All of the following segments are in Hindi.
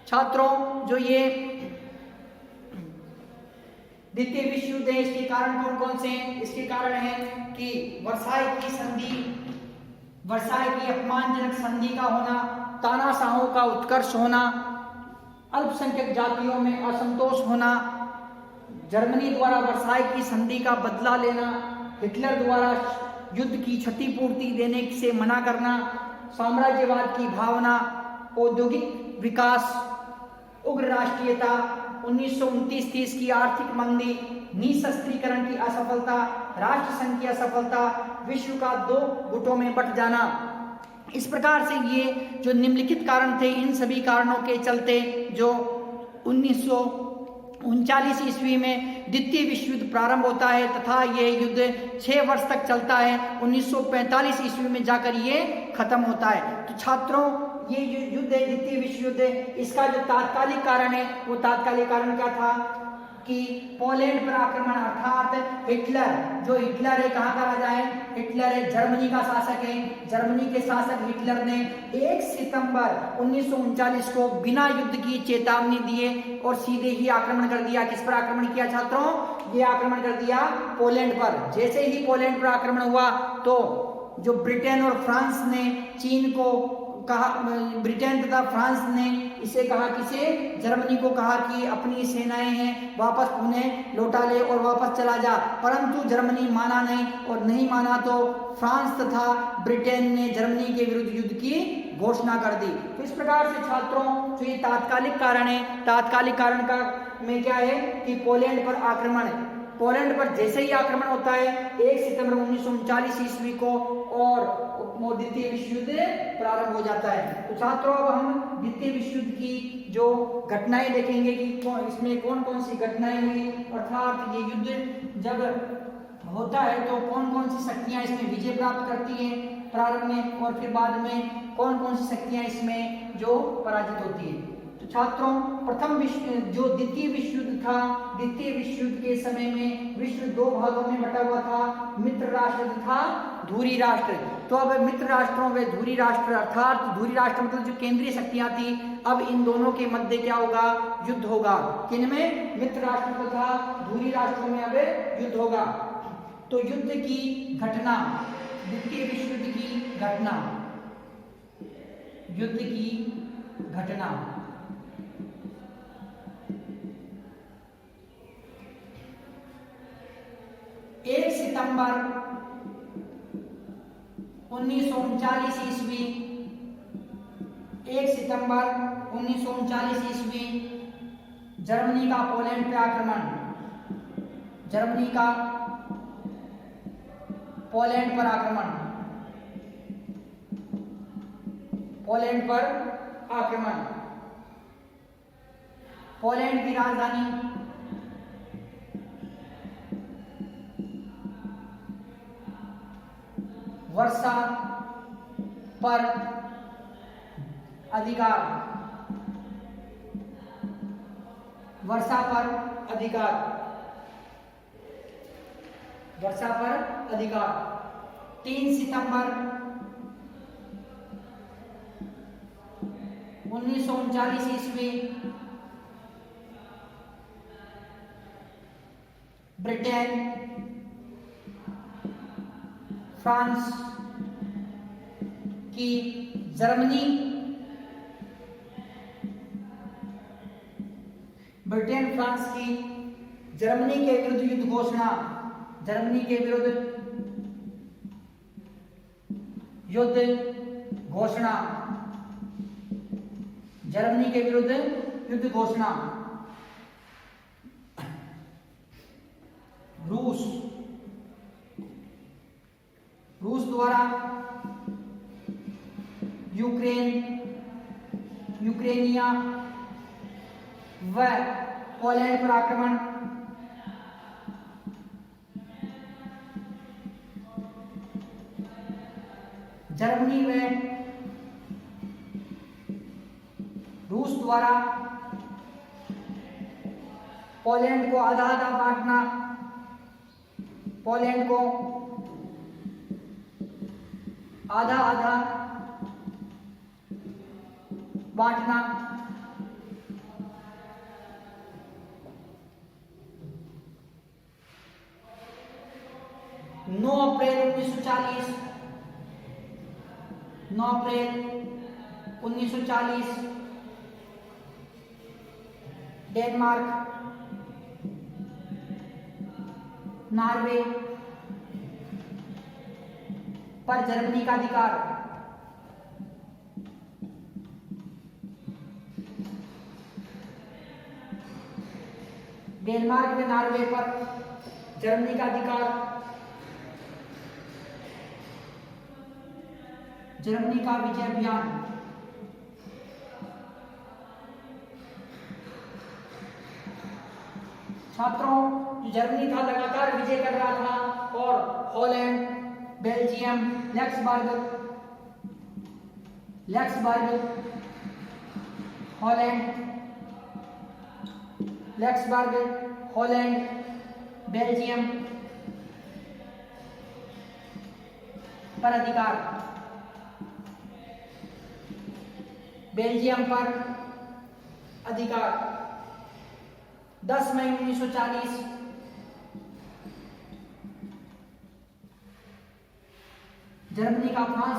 छात्रों, जो ये द्वितीय विश्व युद्ध है, इसके कारण कौन कौन से हैं? इसके कारण है कि वर्साई की संधि, वर्साई की अपमानजनक संधि का होना, तानाशाहों का उत्कर्ष होना, अल्पसंख्यक जातियों में असंतोष होना, जर्मनी द्वारा वर्साई की संधि का बदला लेना, हिटलर द्वारा युद्ध की क्षतिपूर्ति देने से मना करना, साम्राज्यवाद की भावना, औद्योगिक विकास, उग्र राष्ट्रीयता, 1929-30 की आर्थिक मंदी, निशस्त्रीकरण की असफलता, राष्ट्रसंघ की असफलता, विश्व का 2 गुटों में बंट जाना। इस प्रकार से ये जो निम्नलिखित कारण थे, इन सभी कारणों के चलते जो 1939 ईस्वी में द्वितीय विश्व युद्ध प्रारंभ होता है तथा ये युद्ध 6 वर्ष तक चलता है। 1945 ईस्वी में जाकर ये खत्म होता है। तो छात्रों, ये जो युद्ध है, द्वितीय विश्व युद्ध, इसका जो तात्कालिक कारण है, वो तात्कालिक कारण क्या था कि पोलैंड पर आक्रमण, अर्थात हिटलर, जो हिटलर है, कहाँ का राजा है? हिटलर है, जर्मनी का शासक है। जर्मनी के शासक हिटलर ने 1 सितंबर 1939 को बिना युद्ध की चेतावनी दिए और सीधे ही आक्रमण कर दिया। किस पर आक्रमण किया छात्रों? ये आक्रमण कर दिया पोलैंड पर। जैसे ही पोलैंड पर आक्रमण हुआ तो जो ब्रिटेन और फ्रांस ने चीन को कहा, ब्रिटेन तथा फ्रांस ने इसे कहा, किसे? जर्मनी को कहा कि अपनी सेनाएं हैं वापस उन्हें लौटा ले और वापस चला जा, परंतु जर्मनी माना नहीं, और नहीं माना तो फ्रांस तथा ब्रिटेन ने जर्मनी के विरुद्ध युद्ध की घोषणा कर दी। तो इस प्रकार से छात्रों, जो ये तात्कालिक कारण है, तात्कालिक कारण का में क्या है कि पोलैंड पर आक्रमण है। पोलैंड पर जैसे ही आक्रमण होता है 1 सितंबर 1939 ईस्वी को, और द्वितीय विश्व युद्ध प्रारंभ हो जाता है। तो छात्रों, अब हम द्वितीय विश्व युद्ध की जो घटनाएं देखेंगे कि इसमें कौन कौन सी घटनाएं हुई, अर्थात ये युद्ध जब होता है तो कौन कौन सी शक्तियां इसमें विजय प्राप्त करती हैं प्रारंभ में, और फिर बाद में कौन कौन सी शक्तियां इसमें जो पराजित होती है। तो छात्रों, प्रथम विश्व जो द्वितीय विश्व युद्ध था, द्वितीय विश्व युद्ध के समय में विश्व 2 भागों में बटा हुआ था, मित्र राष्ट्र तथा धुरी राष्ट्र। तो अब मित्र राष्ट्रों व धुरी राष्ट्र, अर्थात धुरी राष्ट्र मतलब जो केंद्रीय शक्तियां थी, अब इन दोनों के मध्य क्या होगा? युद्ध होगा। किनमें? मित्र राष्ट्र तथा धुरी राष्ट्रों में अब युद्ध होगा। तो युद्ध की घटना, द्वितीय विश्व युद्ध की घटना, युद्ध की घटना, एक सितंबर 1939 ईस्वी, 1 सितंबर 1939 ईस्वी, जर्मनी का पोलैंड पे आक्रमण, जर्मनी का पोलैंड पर आक्रमण, पोलैंड पर आक्रमण। पोलैंड की राजधानी वर्षा पर अधिकार, वर्षा पर अधिकार, वर्षा पर अधिकार। 3 सितंबर 1939 ईस्वी, ब्रिटेन, फ्रांस की जर्मनी, ब्रिटेन फ्रांस की जर्मनी के विरुद्ध युद्ध घोषणा, जर्मनी के विरुद्ध युद्ध घोषणा, जर्मनी के विरुद्ध युद्ध घोषणा। रूस, रूस द्वारा यूक्रेन, यूक्रेनिया व पोलैंड पर आक्रमण। जर्मनी व रूस द्वारा पोलैंड को आधा आधा बांटना, पोलैंड को आधा आधा बांटना। 9 अप्रैल 1940, 9 अप्रैल 1940 डेनमार्क, नॉर्वे पर जर्मनी का अधिकार। डेनमार्क में नॉर्वे पर जर्मनी का अधिकार। जर्मनी का विजय अभियान। छात्रों, जर्मनी था लगातार विजय कर रहा था और हॉलैंड, बेल्जियम, हॉलैंड, बेल्जियम पर अधिकार। बेल्जियम पर अधिकार। 10 मई 1940 जर्मनी का फ्रांस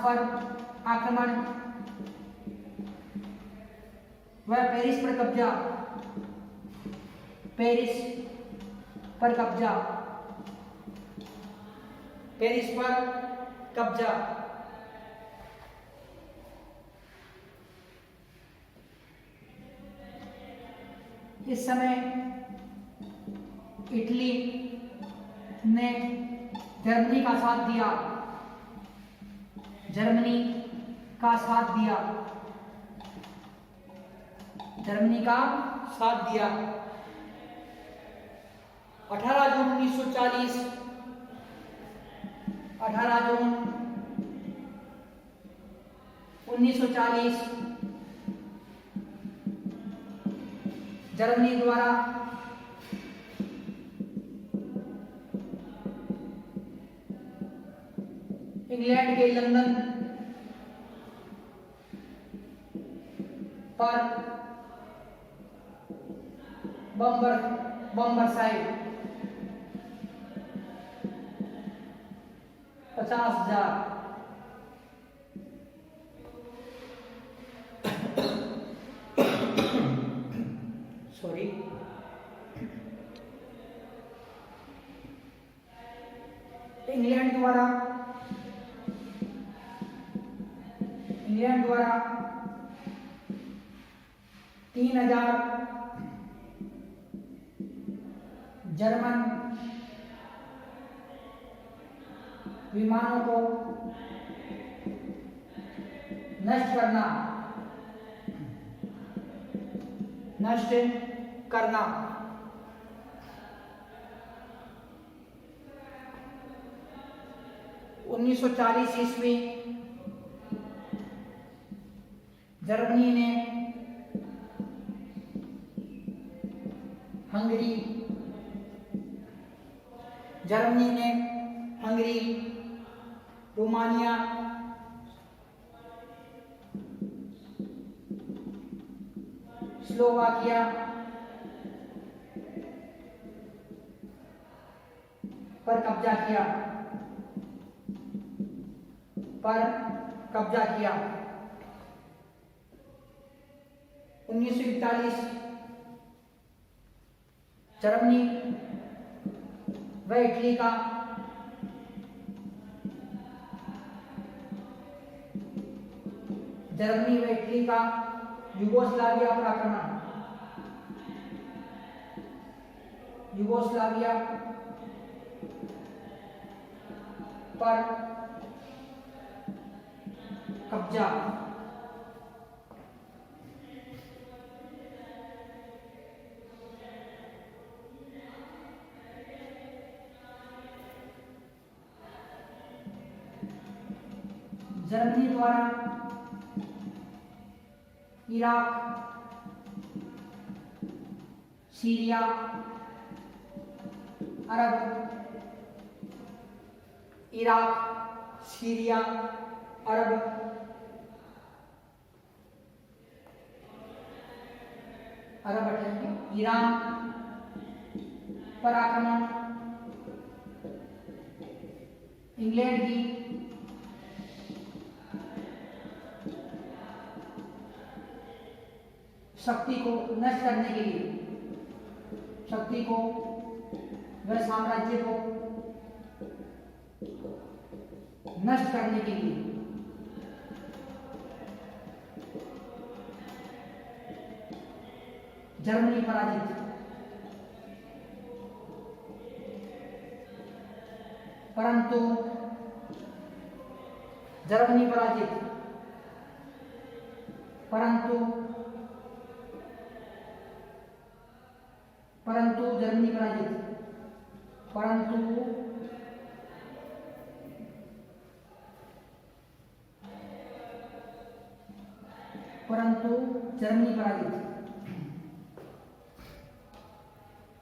पर आक्रमण। वह पेरिस पर कब्जा। इस समय इटली ने जर्मनी का साथ दिया। 18 जून 1940 जर्मनी द्वारा इंग्लैंड के लंदन पर बम्बरसाइड 50,000। सॉरी, इंग्लैंड द्वारा 3,000 जर्मन विमानों को नष्ट करना। 1940 ईस्वी जर्मनी ने हंगरी, रोमानिया, स्लोवाकिया पर कब्जा किया। 1941 जर्मनी व इटली का यूगोस्लाविया पर आक्रमण। यूगोस्लाविया पर कब्जा। जर्मनी द्वारा इराक, सीरिया, अरब हटाएंगे। ईरान पर आक्रमण, इंग्लैंड की शक्ति को नष्ट करने के लिए, शक्ति को वह साम्राज्य को नष्ट करने के लिए जर्मनी पराजित, परंतु जर्मनी पराजित, परंतु जर्मनी पराजित, परंतु जर्मनी पराजित।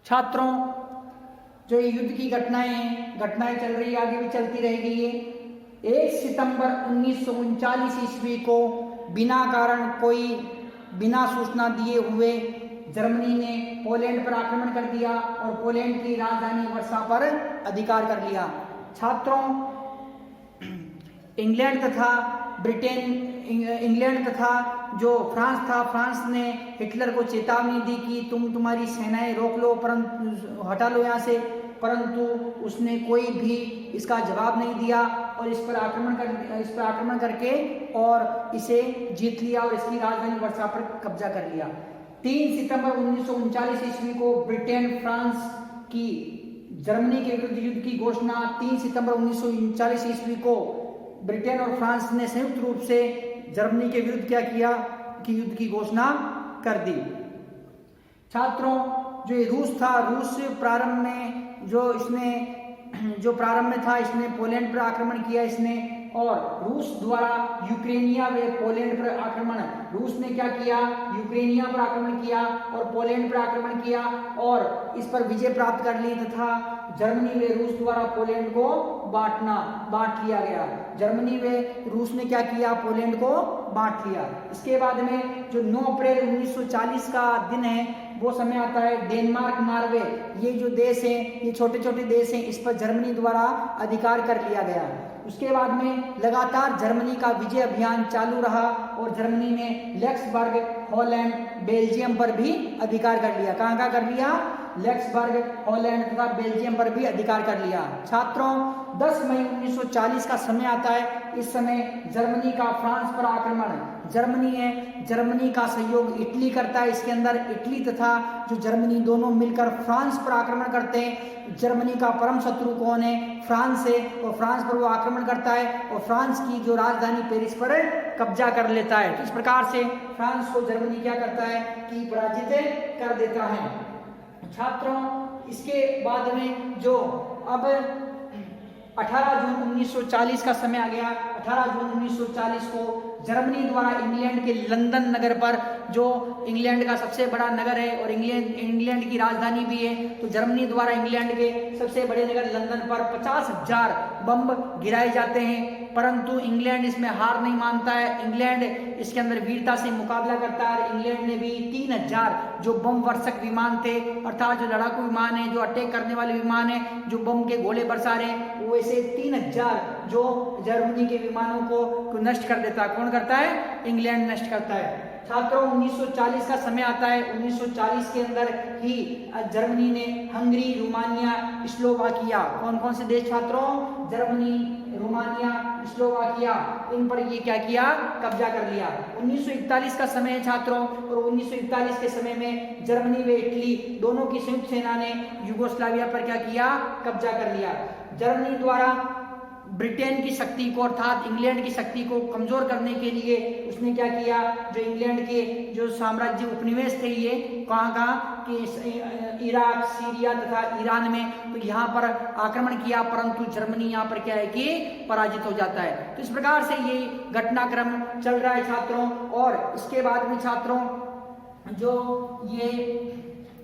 छात्रों, जो ये युद्ध की घटनाएं चल रही है, आगे भी चलती रहेगी। ये 1 सितंबर 1939 ईस्वी को बिना कारण कोई बिना सूचना दिए हुए जर्मनी ने पोलैंड पर आक्रमण कर दिया और पोलैंड की राजधानी वर्सा पर अधिकार कर लिया। छात्रों, इंग्लैंड तथा जो फ्रांस था, फ्रांस ने हिटलर को चेतावनी दी कि तुम्हारी सेनाएं रोक लो, परंतु हटा लो यहाँ से, परंतु उसने कोई भी इसका जवाब नहीं दिया और इस पर आक्रमण करके और इसे जीत लिया और इसकी राजधानी वर्सा पर कब्जा कर लिया। 3 सितंबर 1939 ईस्वी को ब्रिटेन फ्रांस की जर्मनी के विरुद्ध युद्ध की घोषणा 3 सितंबर 1939 ईस्वी को ब्रिटेन और फ्रांस ने संयुक्त रूप से जर्मनी के विरुद्ध क्या किया कि युद्ध की घोषणा कर दी। छात्रों, जो ये रूस था, रूस प्रारंभ में इसने पोलैंड पर आक्रमण किया इसने, और रूस द्वारा यूक्रेनिया व पोलैंड पर आक्रमण, रूस ने क्या किया, यूक्रेनिया पर आक्रमण किया और पोलैंड पर आक्रमण किया और इस पर विजय प्राप्त कर ली तथा जर्मनी व रूस द्वारा पोलैंड को बांट लिया गया। जर्मनी व रूस ने क्या किया, पोलैंड को बांट लिया। इसके बाद में जो 9 अप्रैल 1940 का दिन है, वो समय आता है डेनमार्क, नॉर्वे, ये जो देश हैं, ये छोटे छोटे देश हैं, इस पर जर्मनी द्वारा अधिकार कर लिया गया। उसके बाद में लगातार जर्मनी का विजय अभियान चालू रहा और जर्मनी ने लक्सबर्ग, हॉलैंड, बेल्जियम पर भी अधिकार कर लिया। कहाँ कर लिया? लक्सबर्ग, हॉलैंड तथा बेल्जियम पर भी अधिकार कर लिया। छात्रों, 10 मई 1940 का समय आता है। इस समय जर्मनी का फ्रांस पर आक्रमण, जर्मनी का सहयोग इटली करता है। इसके अंदर इटली तथा जो जर्मनी दोनों मिलकर फ्रांस पर आक्रमण करते हैं। जर्मनी का परम शत्रु कौन है? फ्रांस है, और फ्रांस पर वो आक्रमण करता है और फ्रांस की जो राजधानी पेरिस पर कब्जा कर लेता है। तो इस प्रकार से फ्रांस को जर्मनी क्या करता है कि पराजित कर देता है। छात्रों, इसके बाद में जो अब 18 जून 1940 का समय आ गया। 18 जून 1940 को जर्मनी द्वारा इंग्लैंड के लंदन नगर पर, जो इंग्लैंड का सबसे बड़ा नगर है और इंग्लैंड की राजधानी भी है, तो जर्मनी द्वारा इंग्लैंड के सबसे बड़े नगर लंदन पर 50,000 बम गिराए जाते हैं। परंतु इंग्लैंड इसमें हार नहीं मानता है। इंग्लैंड इसके अंदर वीरता से मुकाबला करता है। इंग्लैंड ने भी 3000 जो बम वर्षक विमान थे, अर्थात जो लड़ाकू विमान है, जो अटैक करने वाले विमान है, जो बम के गोले बरसा रहे हैं, वो ऐसे 3000 जो जर्मनी के विमानों को नष्ट कर देता है। कौन करता है? इंग्लैंड नष्ट करता है। छात्रों, 1940 का समय आता है। 1940 के अंदर ही जर्मनी ने हंगरी, रोमानिया, स्लोवाकिया, कौन कौन से देश छात्रों? जर्मनी, रोमानिया, स्लोवाकिया, इन पर ये क्या किया? कब्जा कर लिया। 1941 का समय है छात्रों, और 1941 के समय में जर्मनी व इटली दोनों की संयुक्त सेना ने यूगोस्लाविया पर क्या किया? कब्जा कर लिया। जर्मनी द्वारा ब्रिटेन की शक्ति को, अर्थात इंग्लैंड की शक्ति को कमजोर करने के लिए उसने क्या किया? जो इंग्लैंड के जो साम्राज्य उपनिवेश थे, ये कहाँ कि इराक, सीरिया तथा ईरान में, तो यहाँ पर आक्रमण किया, परंतु जर्मनी यहाँ पर क्या है कि पराजित हो जाता है। तो इस प्रकार से ये घटनाक्रम चल रहा है छात्रों। और इसके बाद में छात्रों, जो ये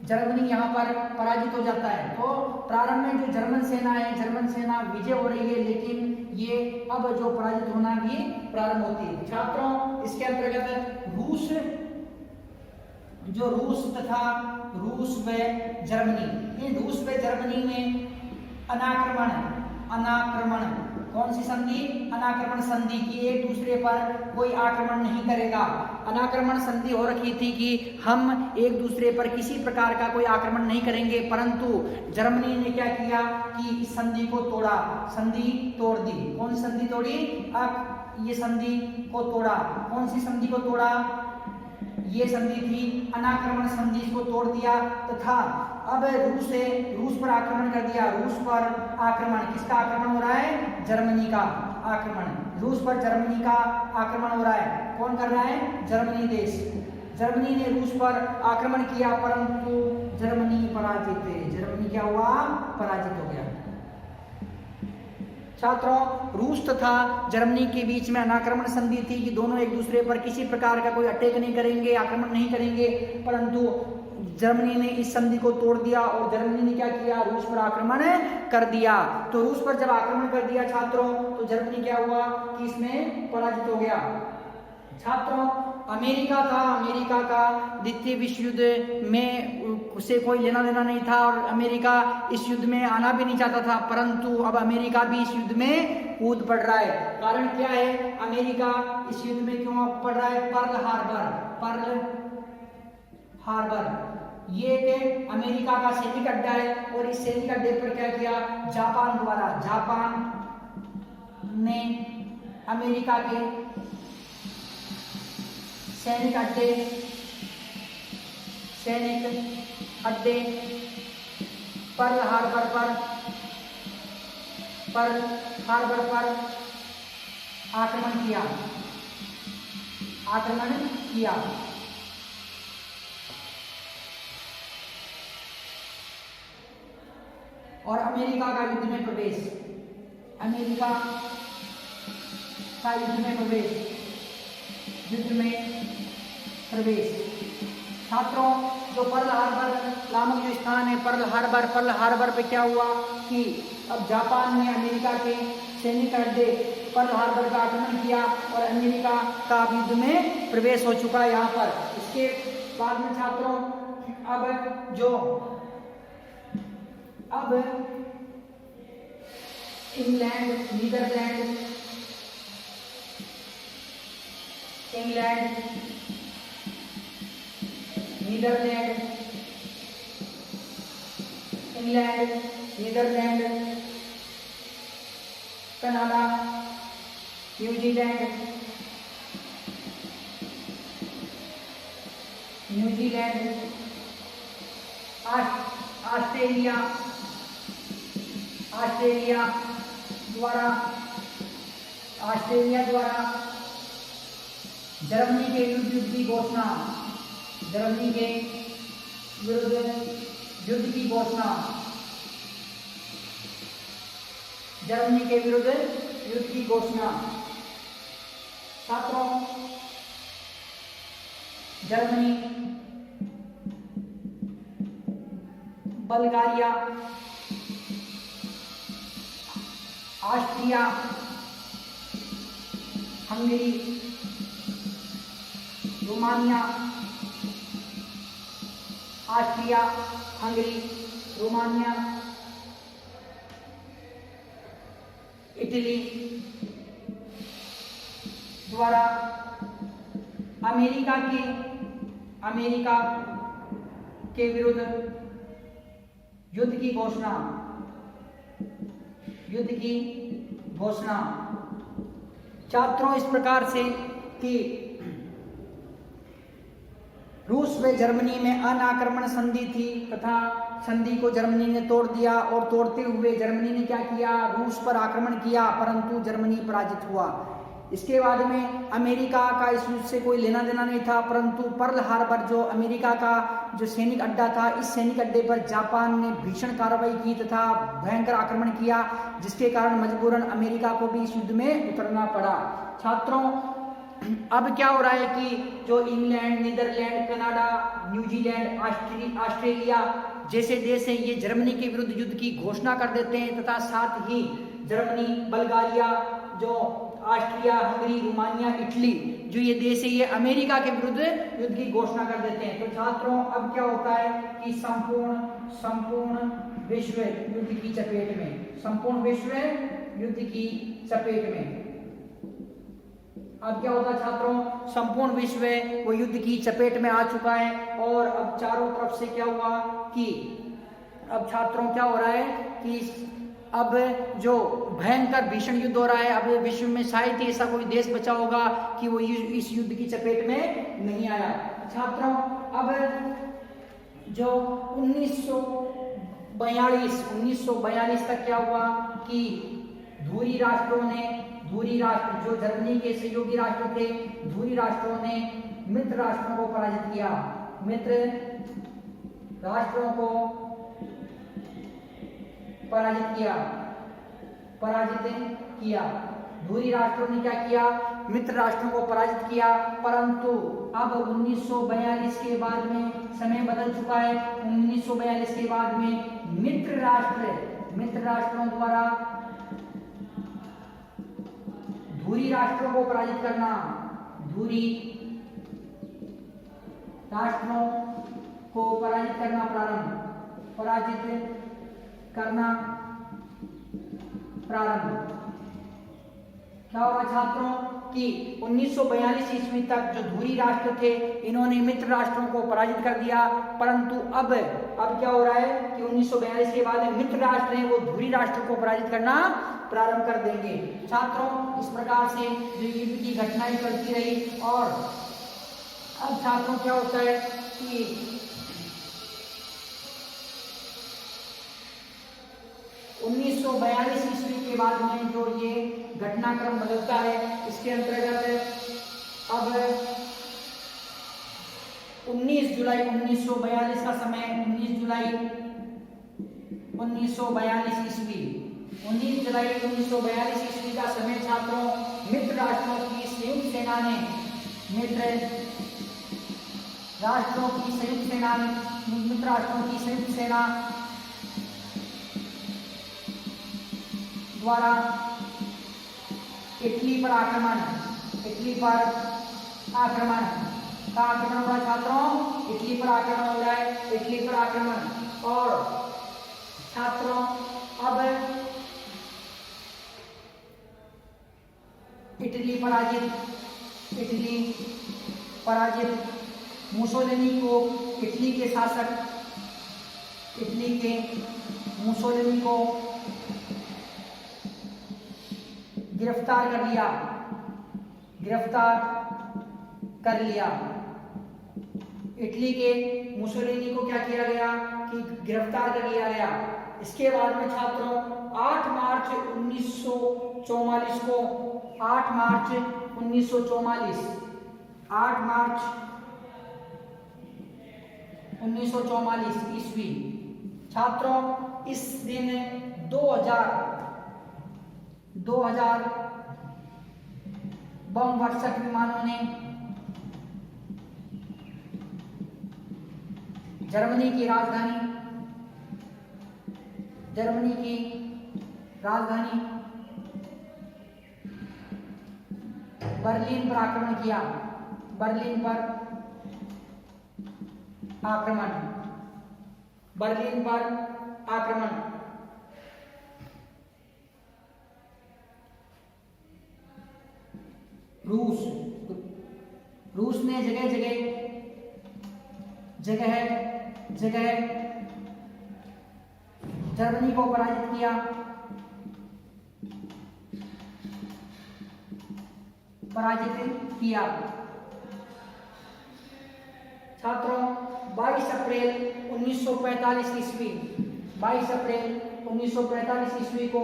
जर्मनी यहाँ पर पराजित हो जाता है, तो प्रारंभ में जो जर्मन सेना है, जर्मन सेना विजय हो रही है, लेकिन ये अब जो पराजित होना भी प्रारंभ होती है। छात्रों, इसके अंतर्गत जो रूस व जर्मनी, इन रूस व जर्मनी में अनाक्रमण कौन सी संधि? अनाक्रमण संधि की एक दूसरे पर कोई आक्रमण नहीं करेगा। अनाक्रमण संधि हो रखी थी कि हम एक दूसरे पर किसी प्रकार का कोई आक्रमण नहीं करेंगे, परंतु जर्मनी ने क्या किया कि इस संधि को तोड़ा, संधि तोड़ दी। कौन सी संधि तोड़ी? अब ये संधि को तोड़ा। कौन सी संधि को तोड़ा? ये संधि थी अनाक्रमण संधि, इसको तोड़ दिया तथा अब रूस पर आक्रमण कर दिया। रूस पर आक्रमण, किसका आक्रमण हो रहा है? जर्मनी का आक्रमण। रूस पर जर्मनी का आक्रमण हो रहा है। कौन कर रहा है? जर्मनी देश। जर्मनी ने रूस पर आक्रमण किया, परंतु जर्मनी पराजित है। जर्मनी क्या हुआ? पराजित हो गया। छात्रों, रूस तथा जर्मनी के बीच में अनाक्रमण संधि थी कि दोनों एक दूसरे पर किसी प्रकार का कोई अटैक नहीं करेंगे, आक्रमण नहीं करेंगे, परंतु जर्मनी ने इस संधि को तोड़ दिया और जर्मनी ने क्या किया? रूस पर आक्रमण कर दिया। तो रूस पर जब आक्रमण कर दिया छात्रों, तो जर्मनी क्या हुआ कि इसमें पराजित हो गया। छात्रों, अमेरिका का द्वितीय विश्व युद्ध में उसे कोई लेना देना नहीं था और अमेरिका इस युद्ध में आना भी नहीं चाहता था, परंतु अब अमेरिका भी इस युद्ध में कूद पड़ रहा है। कारण क्या है? अमेरिका इस युद्ध में क्यों पड़ रहा है? पर्ल हार्बर ये एक अमेरिका का सैनिक अड्डा है और इस सैनिक अड्डे पर क्या किया? जापान ने अमेरिका के सैनिक अड्डे पर्ल हार्बर पर आक्रमण किया। और अमेरिका का युद्ध में प्रवेश। छात्रों, जो पर्ल हार्बर नामक जो स्थान है, पर्ल हार्बर पे क्या हुआ कि अब जापान ने अमेरिका के सैनिक अड्डे पर्ल हार्बर का आक्रमण किया और अमेरिका का युद्ध में प्रवेश हो चुका है यहाँ पर। इसके बाद में छात्रों, अब England, Netherlands, Canada, New Zealand, Australia द्वारा जर्मनी के विरुद्ध युद्ध की घोषणा। छात्रों, Germany, Bulgaria, Austria, Hungary, Romania, Italy द्वारा अमेरिका के विरुद्ध युद्ध की घोषणा। छात्रों, इस प्रकार से कि रूस व जर्मनी में अनाक्रमण संधि थी तथा संधि को जर्मनी ने तोड़ दिया और तोड़ते हुए जर्मनी ने क्या किया? रूस पर आक्रमण किया, परंतु जर्मनी पराजित हुआ। इसके बाद में अमेरिका का इस युद्ध से कोई लेना देना नहीं था, परंतु पर्ल हार्बर जो अमेरिका का जो सैनिक अड्डा था, इस सैनिक अड्डे पर जापान ने भीषण कार्रवाई की तथा भयंकर आक्रमण किया, जिसके कारण मजबूरन अमेरिका को भी इस युद्ध में उतरना पड़ा। छात्रों, अब क्या हो रहा है कि जो England, Netherlands, Canada, New Zealand, Australia जैसे देश हैं, ये जर्मनी के विरुद्ध युद्ध की घोषणा कर देते हैं तथा साथ ही जर्मनी, बल्गारिया, जो ऑस्ट्रिया, हंगरी, रोमानिया, इटली जो ये देश है ये अमेरिका के विरुद्ध युद्ध की घोषणा कर देते हैं। तो छात्रों अब क्या होता है कि संपूर्ण विश्व युद्ध की चपेट में, संपूर्ण विश्व युद्ध की चपेट में। अब क्या होता है छात्रों, संपूर्ण विश्व वो युद्ध की चपेट में आ चुका है और अब चारों तरफ से क्या हुआ कि अब छात्रों क्या हो रहा है कि अब जो भयंकर भीषण युद्ध हो रहा है, अब विश्व में शायद ही ऐसा कोई देश बचा होगा कि वो इस युद्ध की चपेट में नहीं आया। छात्रों अब जो 1942 तक क्या हुआ कि धुरी राष्ट्र जो जर्मनी के सहयोगी राष्ट्र थे, धुरी राष्ट्रों ने मित्र राष्ट्रों को पराजित किया। मित्र राष्ट्रों को पराजित किया। धुरी राष्ट्रों ने क्या किया, मित्र राष्ट्रों को पराजित किया। परंतु अब 1942 के बाद में समय बदल चुका है। 1942 के बाद में मित्र राष्ट्रों द्वारा धुरी राष्ट्रों को पराजित करना, धुरी राष्ट्रों को पराजित करना प्रारंभ। क्या होगा छात्रों कि 1942 ईस्वी तक जो धुरी राष्ट्र थे इन्होंने मित्र राष्ट्रों को पराजित कर दिया। परंतु अब क्या हो रहा है कि 1942 के बाद मित्र राष्ट्र हैं वो धुरी राष्ट्र को पराजित करना प्रारंभ कर देंगे। छात्रों इस प्रकार से जो युद्ध की घटनाएं चलती रही और अब छात्रों क्या होता है कि 1942 ईस्वी के बाद में जो ये घटनाक्रम बदलता है, इसके अंतर्गत अब 19 जुलाई 1942 का समय, 19 जुलाई 1942 ईस्वी 19 जुलाई 1942 ईस्वी का समय छात्रों मित्र राष्ट्रों की संयुक्त सेना ने मित्र राष्ट्रों की संयुक्त सेना द्वारा इटली पर आक्रमण हुआ छात्रों, इटली पर आक्रमण हो रहा है, इटली पर आक्रमण। और छात्रों अब इटली पराजित, मुसोलिनी को इटली के मुसोलिनी को गिरफ्तार कर लिया। इटली के मुसोलिनी को क्या किया गया कि गिरफ्तार कर लिया गया। इसके बाद में छात्रों 8 मार्च 1944 ईस्वी छात्रों इस दिन 2000 बम वर्षक विमानों ने जर्मनी की राजधानी बर्लिन पर आक्रमण किया। बर्लिन पर आक्रमण। रूस ने जगह जर्मनी को पराजित किया। छात्रों 22 अप्रैल 1945 ईस्वी 22 अप्रैल 1945 ईस्वी को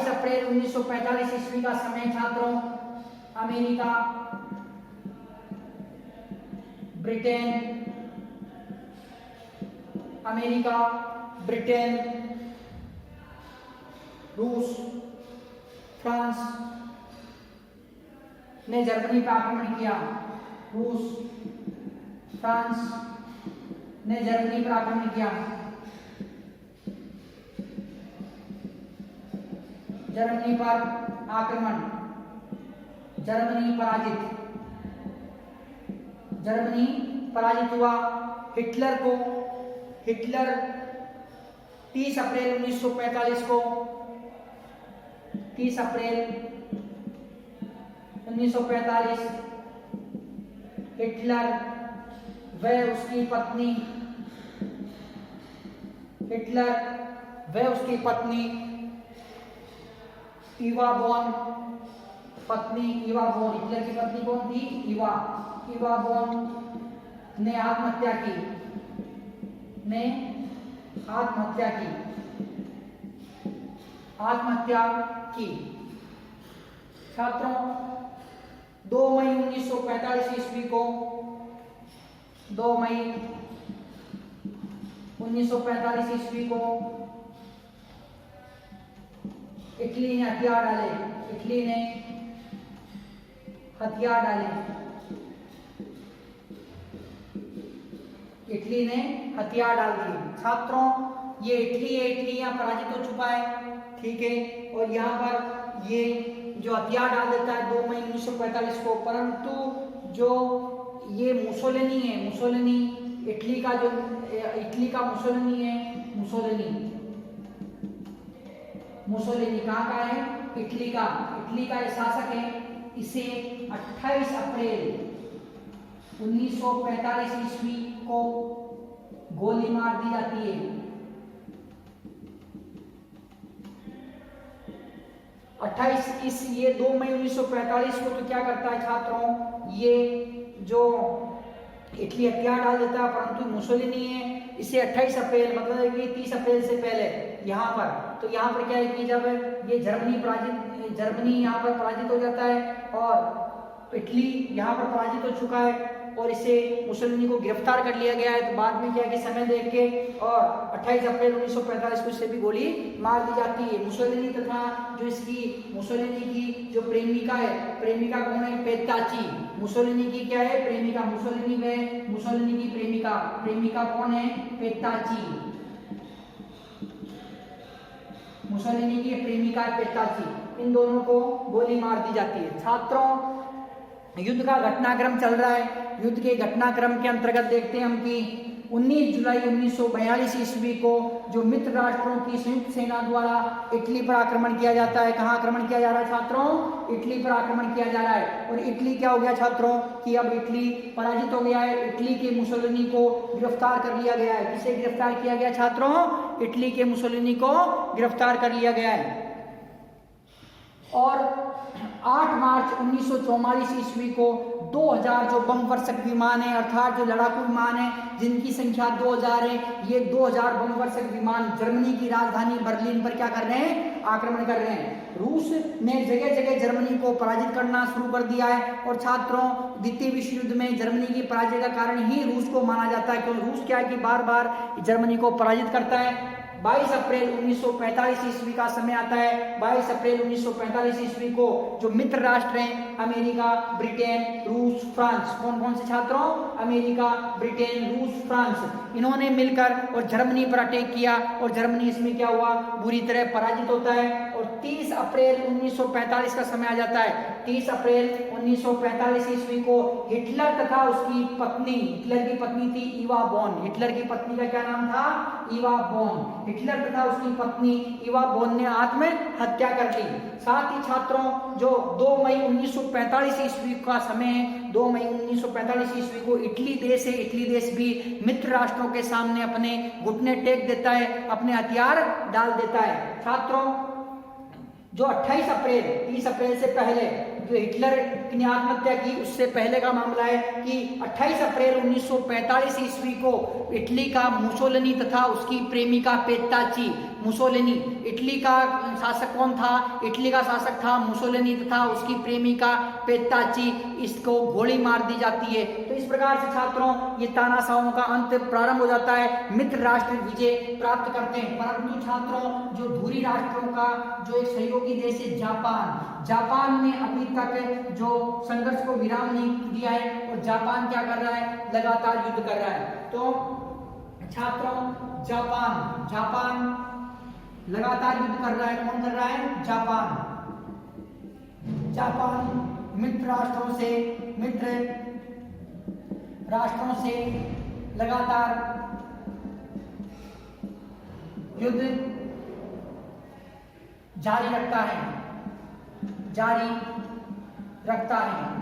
अप्रैल 1945 ईस्वी का समय छात्रों अमेरिका, ब्रिटेन, रूस, फ्रांस ने जर्मनी पर आक्रमण किया। रूस फ्रांस ने जर्मनी पर आक्रमण किया। जर्मनी पर आक्रमण, जर्मनी पराजित हुआ। हिटलर 30 अप्रैल 1945 को 30 अप्रैल 1945 हिटलर व उसकी पत्नी ईवा बॉन, हिटलर की पत्नी कौन थी? ईवा बॉन ने आत्महत्या की। छात्रों 2 मई 1945 ईस्वी को 2 मई 1945 ईस्वी को इटली ने हथियार डाल दिए। छात्रों ये इटली यहाँ पराजित हो चुका है, ठीक है, और यहाँ पर ये जो हथियार डाल देता है 2 मई 1945 को, परंतु जो ये मुसोलिनी है, इटली का मुसोलिनी कहाँ का है? इटली का ये शासक है। इसे 28 अप्रैल 1945 ईस्वी को गोली मार दी जाती है। 2 मई 1945 को तो क्या करता है छात्रों, ये जो इटली हथियार डाल देता है, परंतु मुसोलिनी है इसे 28 अप्रैल मतलब है कि 30 अप्रैल से पहले यहाँ पर क्या है कि जब ये जर्मनी यहाँ पर पराजित हो जाता है और इटली यहाँ पर पराजित हो चुका है और इसे मुसोलिनी को गिरफ्तार कर लिया गया है, तो बाद में क्या है कि समय देख के और 28 अप्रैल 1945 को इसे भी गोली मार दी जाती है। मुसोलिनी तथा जो मुसोलिनी की जो प्रेमिका कौन है? पेत्ताची। मुसोलिनी की क्या है? प्रेमिका। मुसोलिनी की प्रेमिका कौन है? पेत्ताची। मुसोलिनी की प्रेमिका पेत्ताची, इन दोनों को गोली मार दी जाती है। छात्रों युद्ध का घटनाक्रम चल रहा है। युद्ध के घटनाक्रम के अंतर्गत देखते हैं हम कि 19 जुलाई 1942 ईस्वी को जो मित्र राष्ट्रों की संयुक्त सेना द्वारा इटली पर आक्रमण किया जाता है। कहाँ आक्रमण किया जा रहा है छात्रों? इटली पर आक्रमण किया जा रहा है। और इटली क्या हो गया छात्रों कि अब इटली पराजित हो गया है। इटली के मुसोलिनी को गिरफ्तार कर लिया गया है। किसे गिरफ्तार किया गया छात्रों? इटली के मुसोलिनी को गिरफ्तार कर लिया गया है। और 8 मार्च 1944 ईस्वी को 2000 जो बम वर्षक विमान है, अर्थात जो लड़ाकू विमान है जिनकी संख्या 2000 है, ये 2000 बम वर्षक विमान जर्मनी की राजधानी बर्लिन पर क्या कर रहे हैं? आक्रमण कर रहे हैं। रूस ने जगह जगह जर्मनी को पराजित करना शुरू कर दिया है। और छात्रों द्वितीय विश्व युद्ध में जर्मनी की पराजय का कारण ही रूस को माना जाता है, क्योंकि रूस क्या है कि बार बार जर्मनी को पराजित करता है। 22 अप्रैल 1945 ईस्वी का समय आता है। 22 अप्रैल 1945 ईस्वी को जो मित्र राष्ट्र हैं अमेरिका, ब्रिटेन, रूस, फ्रांस, कौन कौन से छात्रों? अमेरिका, ब्रिटेन, रूस, फ्रांस, इन्होंने मिलकर और जर्मनी पर अटैक किया और जर्मनी इसमें क्या हुआ? बुरी तरह पराजित होता है। और 30 अप्रैल 1945 का समय आ जाता है। 30 अप्रैल 1945 ईस्वी को हिटलर तथा उसकी पत्नी, हिटलर की पत्नी थी ईवा बॉन। हिटलर की पत्नी का क्या नाम था? ईवा बॉन। हिटलर तथा उसकी पत्नी ईवा बॉन ने आत्महत्या कर ली। साथ ही छात्रों जो 2 मई 1945 ईस्वी का समय है, 2 मई 1945 ईस्वी को इटली देश है, इटली देश भी मित्र राष्ट्रों के सामने अपने घुटने टेक देता है, अपने हथियार डाल देता है। छात्रों जो 28 अप्रैल 30 अप्रैल से पहले जो हिटलर ने आत्महत्या की, उससे पहले का मामला है कि 28 अप्रैल 1945 ईस्वी को इटली का मुसोलिनी तथा उसकी प्रेमिका पेत्ताची मुसोलिनी। इटली का शासक कौन था? इटली का शासक था मुसोलिनी तथा उसकी प्रेमिका पेत्ताची। इसको गोली मार दी जाती है। तो इस प्रकार से छात्रों ये तानाशाहों का अंत प्रारंभ हो जाता है, मित्र राष्ट्र विजय प्राप्त करते हैं। परंतु छात्रों जो धुरी राष्ट्रों का जो एक सहयोगी देश है जापान ने अभी तक जो संघर्ष को विराम नहीं दिया है और जापान क्या कर रहा है? लगातार युद्ध कर रहा है। तो छात्रों जापान लगातार युद्ध कर रहा है। कौन कर रहा है? जापान मित्र राष्ट्रों से लगातार युद्ध जारी रखता है।